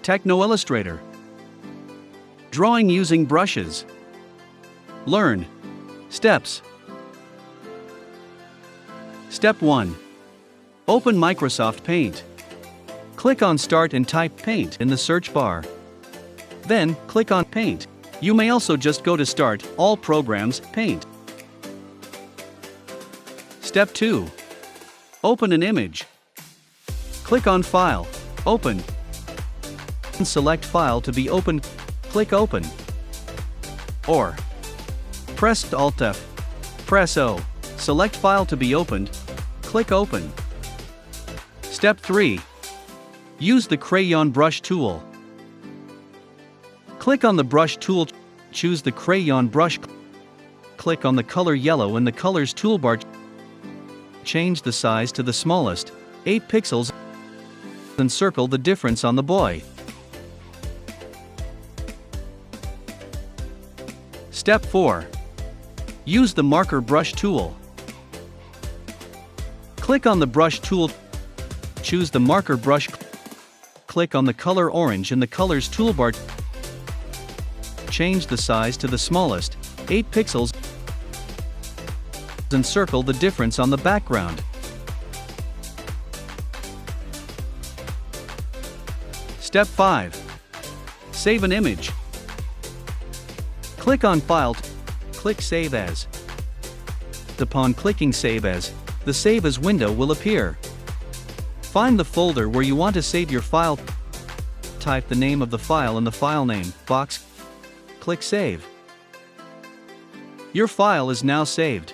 TechnoIllustrator. Drawing using brushes. Learn. Steps. Step 1. Open Microsoft Paint. Click on Start and type Paint in the search bar. Then, click on Paint. You may also just go to Start, All Programs, Paint. Step 2. Open an image. Click on File, Open. Select File to be opened, click Open. Or, press Alt-F, press O, select File to be opened, click Open. Step 3. Use the Crayon brush tool. Click on the brush tool, choose the Crayon brush, click on the color yellow in the Colors toolbar, change the size to the smallest, 8 pixels, and circle the difference on the boy. Step 4. Use the marker brush tool. Click on the brush tool, choose the marker brush, click on the color orange in the Colors toolbar, change the size to the smallest, 8 pixels, and circle the difference on the background. Step 5. Save an image. Click on File, click Save As. Upon clicking Save As, the Save As window will appear. Find the folder where you want to save your file. Type the name of the file in the File Name box. Click Save. Your file is now saved.